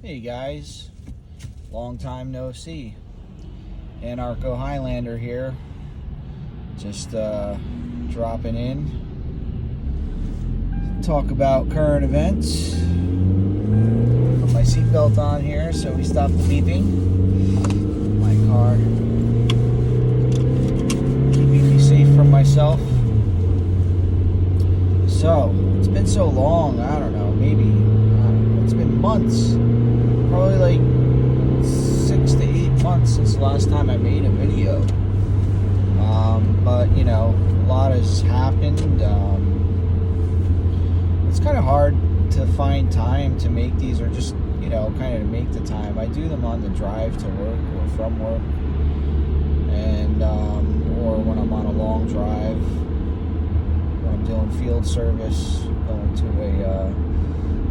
Hey guys, long time no see. Anarcho Highlander here, just dropping in, talk about current events. Put my seatbelt on here so we stop the beeping. My car, keeping me safe from myself. So, it's been so long, I don't know, it's been months. Probably like 6 to 8 months since the last time I made a video. But you know, a lot has happened. It's kind of hard to find time to make these, or just, you know, kind of to make the time. I do them on the drive to work or from work, and or when I'm on a long drive, when I'm doing field service, going to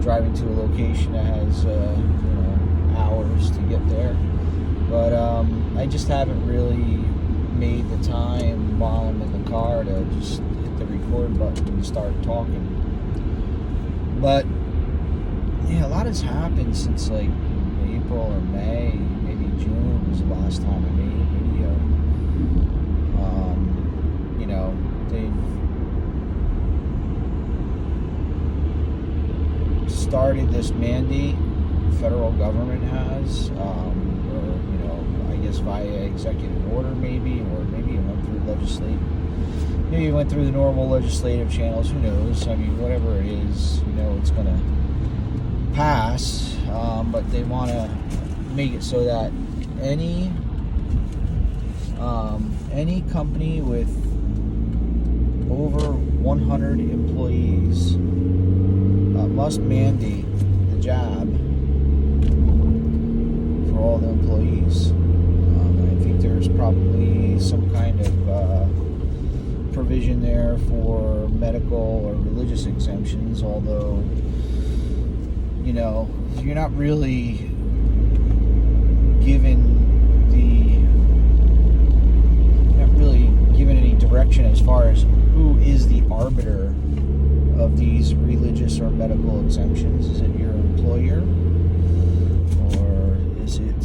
driving to a location that has hours to get there. But I just haven't really made the time while I'm in the car to just hit the record button and start talking. But yeah, a lot has happened since like April or May, maybe June was the last time I made a video. You know, they've started this mandate, the federal government has, or, you know, I guess via executive order maybe, or maybe it went through maybe it went through the normal legislative channels, who knows. I mean, whatever it is, you know, it's gonna pass, but they want to make it so that any company with over 100 employees must mandate the jab for all the employees. I think there's probably some kind of provision there for medical or religious exemptions, although, you know, you're not really given any direction as far as who is the arbiter of these religious or medical exemptions. Is it your employer, or is it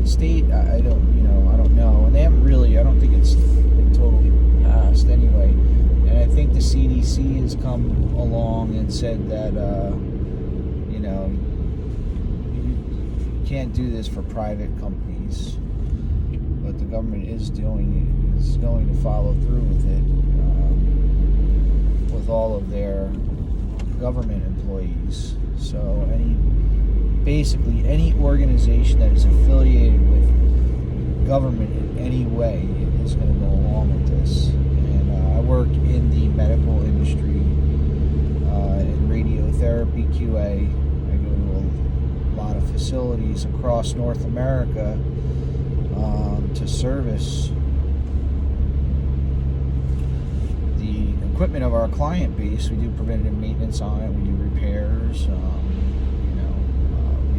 state? I don't know. And they haven't really, I don't think it's been totally passed anyway. And I think the CDC has come along and said that you know, you can't do this for private companies, but the government is going to follow through with it, with all of their government employees. So basically any organization that is affiliated with government in any way is going to go along with this. And I work in the medical industry, in radiotherapy QA. I go to a lot of facilities across North America to service equipment of our client base. We do preventative maintenance on it. We do repairs, we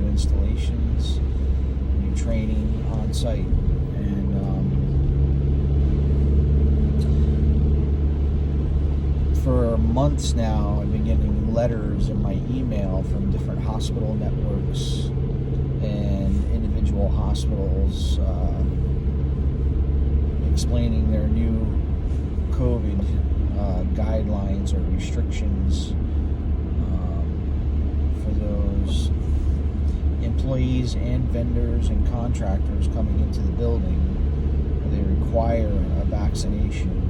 do installations, we do training on site, and for months now, I've been getting letters in my email from different hospital networks and individual hospitals explaining their new COVID guidelines or restrictions for those employees and vendors and contractors coming into the building. They require a vaccination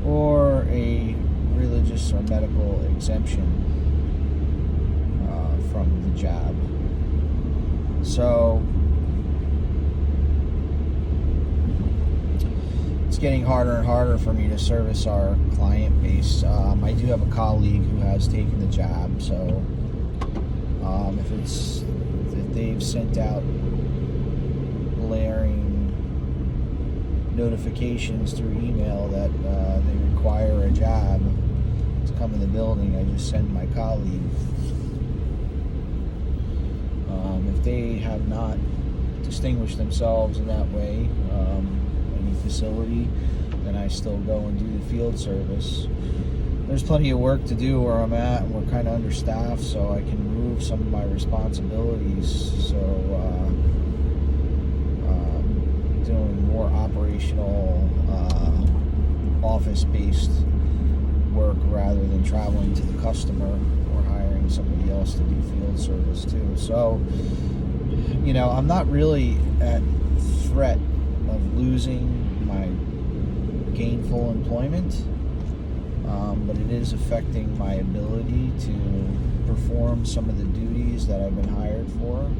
or a religious or medical exemption from the jab. So it's getting harder and harder for me to service our client base. I do have a colleague who has taken the jab, so if they've sent out blaring notifications through email that they require a jab to come in the building, I just send my colleague. If they have not distinguished themselves in that way, any facility, then I still go and do the field service. there's plenty of work to do where I'm at, and we're kind of understaffed, so I can move some of my responsibilities. So doing more operational office-based work rather than traveling to the customer or hiring somebody else to do field service too. So, I'm not really at threat of losing my gainful employment, but it is affecting my ability to perform some of the duties that I've been hired for.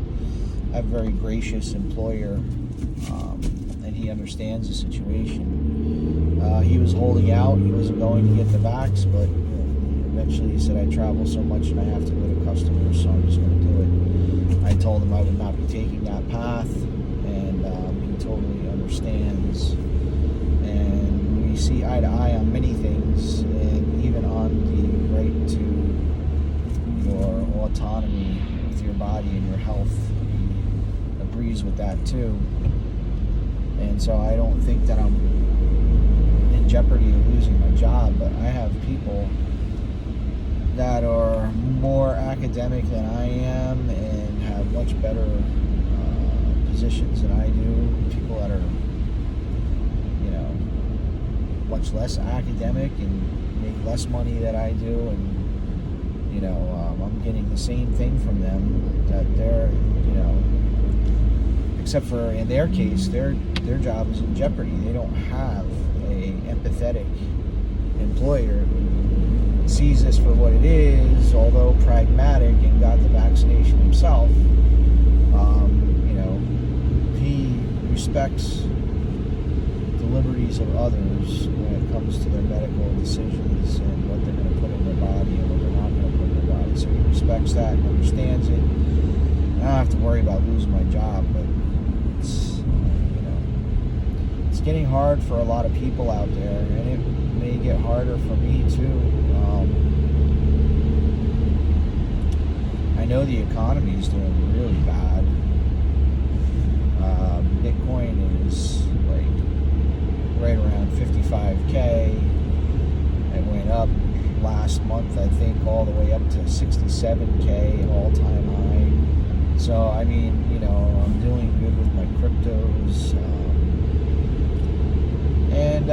I have a very gracious employer, and he understands the situation. He was holding out. He wasn't going to get the vax, but eventually he said, I travel so much and I have to go to customers, so I'm just going to do it. I told him I would not be taking that path, and he totally understands. And we see eye to eye on many things, and even on the right to your autonomy with your body and your health. He agrees with that too. And so I don't think that I'm in jeopardy of losing my job, but I have people that are more academic than I am and have much better positions than I do. People that are, much less academic and make less money than I do, and I'm getting the same thing from them, that they're, except for in their case, their job is in jeopardy. They don't have a empathetic employer who sees this for what it is, although pragmatic and got the vaccination himself. He respects the liberties of others when it comes to their medical decisions and what they're going to put in their body and what they're not going to put in their body. So he respects that and understands it. I don't have to worry about losing my job, but it's getting hard for a lot of people out there, and it may get harder for me too. I know the economy is doing really bad. Bitcoin is right around 55K. It went up last month, I think, all the way up to 67K, an all-time high. So, I'm doing good with my cryptos. And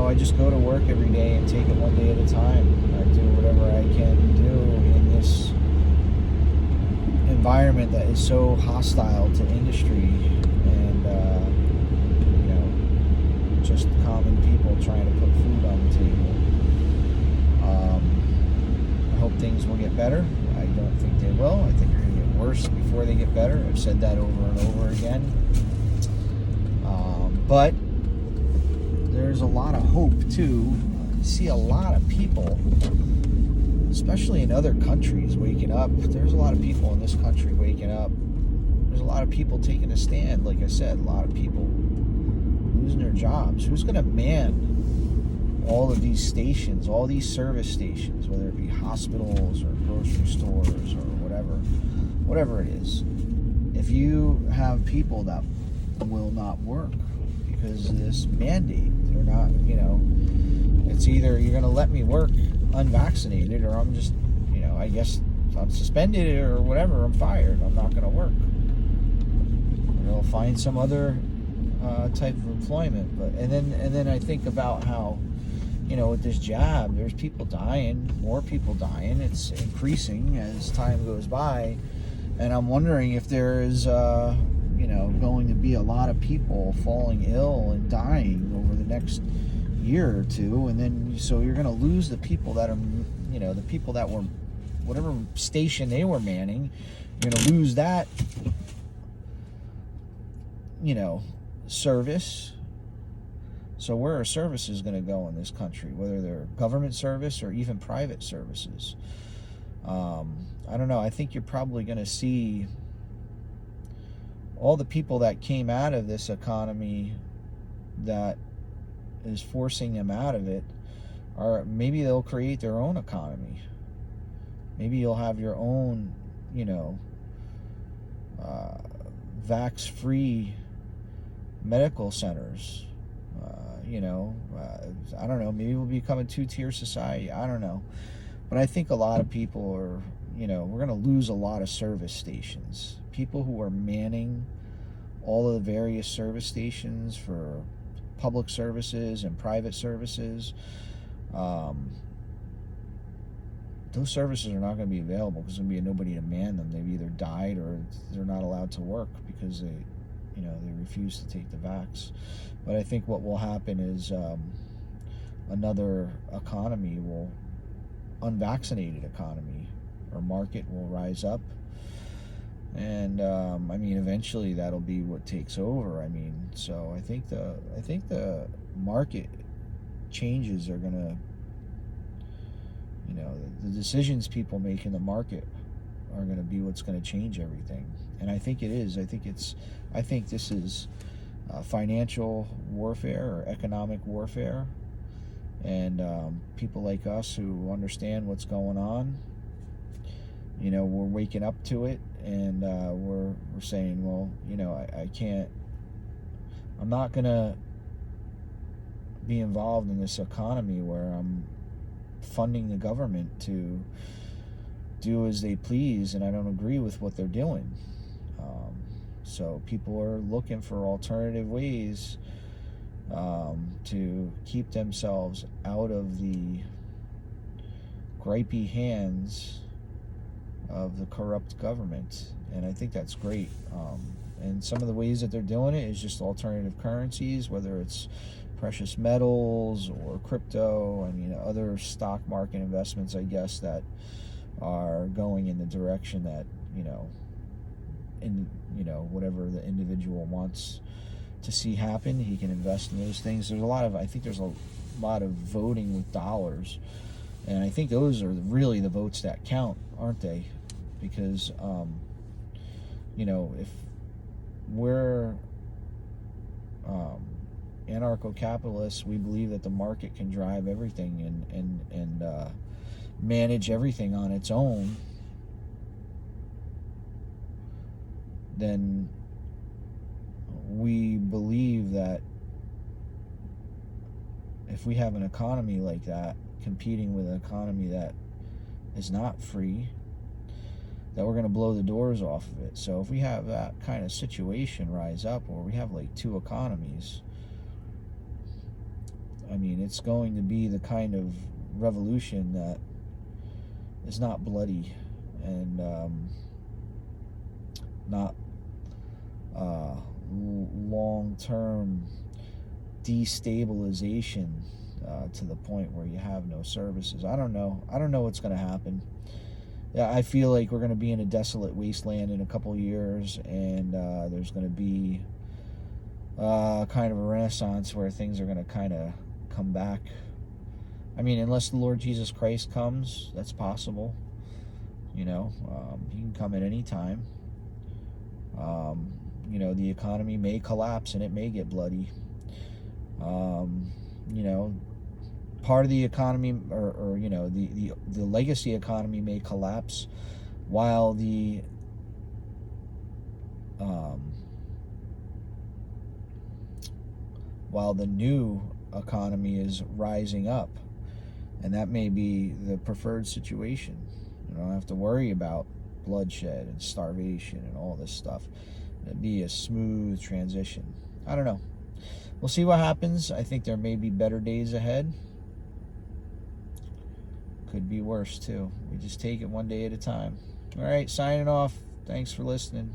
I just go to work every day and take it one day at a time. I do whatever I can do in this environment that is so hostile to industry and just common people trying to put food on the table. I hope things will get better. I don't think they will. I think they're going to get worse before they get better. I've said that over and over again. But there's a lot of hope too. You see a lot of people, especially in other countries, waking up. There's a lot of people in this country waking up. There's a lot of people taking a stand. Like I said, a lot of people losing their jobs. Who's going to man all of these stations, all these service stations, whether it be hospitals or grocery stores or whatever it is? If you have people that will not work because of this mandate, they're not, it's either you're going to let me work unvaccinated, or I'm just, I guess I'm suspended or whatever, I'm fired, I'm not going to work. Or they'll find some other type of employment. But and then I think about how, with this jab, there's people dying, more people dying. It's increasing as time goes by, and I'm wondering if there is going to be a lot of people falling ill and dying over the next year or two, and then so you're going to lose the people that are, the people that were, whatever station they were manning, you're going to lose that, service. So where are services going to go in this country, whether they're government service or even private services? I don't know. I think you're probably going to see all the people that came out of this economy that is forcing them out of it, or maybe they'll create their own economy. Maybe you'll have your own, vax-free medical centers. I don't know, maybe we'll become a two-tier society. I don't know. But I think a lot of people are, we're going to lose a lot of service stations. People who are manning all of the various service stations for public services and private services, those services are not going to be available because there's going to be nobody to man them. They've either died or they're not allowed to work because they refuse to take the vax. But I think what will happen is another economy unvaccinated economy or market will rise up, and eventually that'll be what takes over. So I think the market changes are gonna, the decisions people make in the market are going to be what's going to change everything. And I think it is. I think this is financial warfare or economic warfare. And people like us who understand what's going on, we're waking up to it, and we're saying, well, I'm not going to be involved in this economy where I'm funding the government to do as they please, and I don't agree with what they're doing. So people are looking for alternative ways to keep themselves out of the gripey hands of the corrupt government, and I think that's great. And some of the ways that they're doing it is just alternative currencies, whether it's precious metals or crypto. Other stock market investments, I guess, that are going in the direction that, whatever the individual wants to see happen, he can invest in those things. I think there's a lot of voting with dollars, and I think those are really the votes that count, aren't they? Because, if we're anarcho-capitalists, we believe that the market can drive everything and manage everything on its own, then we believe that if we have an economy like that competing with an economy that is not free, that we're going to blow the doors off of it. So if we have that kind of situation rise up, or we have like two economies, it's going to be the kind of revolution that is not bloody and not long-term destabilization to the point where you have no services. I don't know what's going to happen. Yeah, I feel like we're going to be in a desolate wasteland in a couple of years, and there's going to be kind of a renaissance where things are going to kind of come back. Unless the Lord Jesus Christ comes, that's possible. He can come at any time. The economy may collapse and it may get bloody. Part of the economy, or the legacy economy may collapse while the new economy is rising up, and that may be the preferred situation. You don't have to worry about bloodshed and starvation and all this stuff. It'd be a smooth transition. I don't know. We'll see what happens. I think there may be better days ahead. Could be worse too. We just take it one day at a time. All right, signing off. Thanks for listening.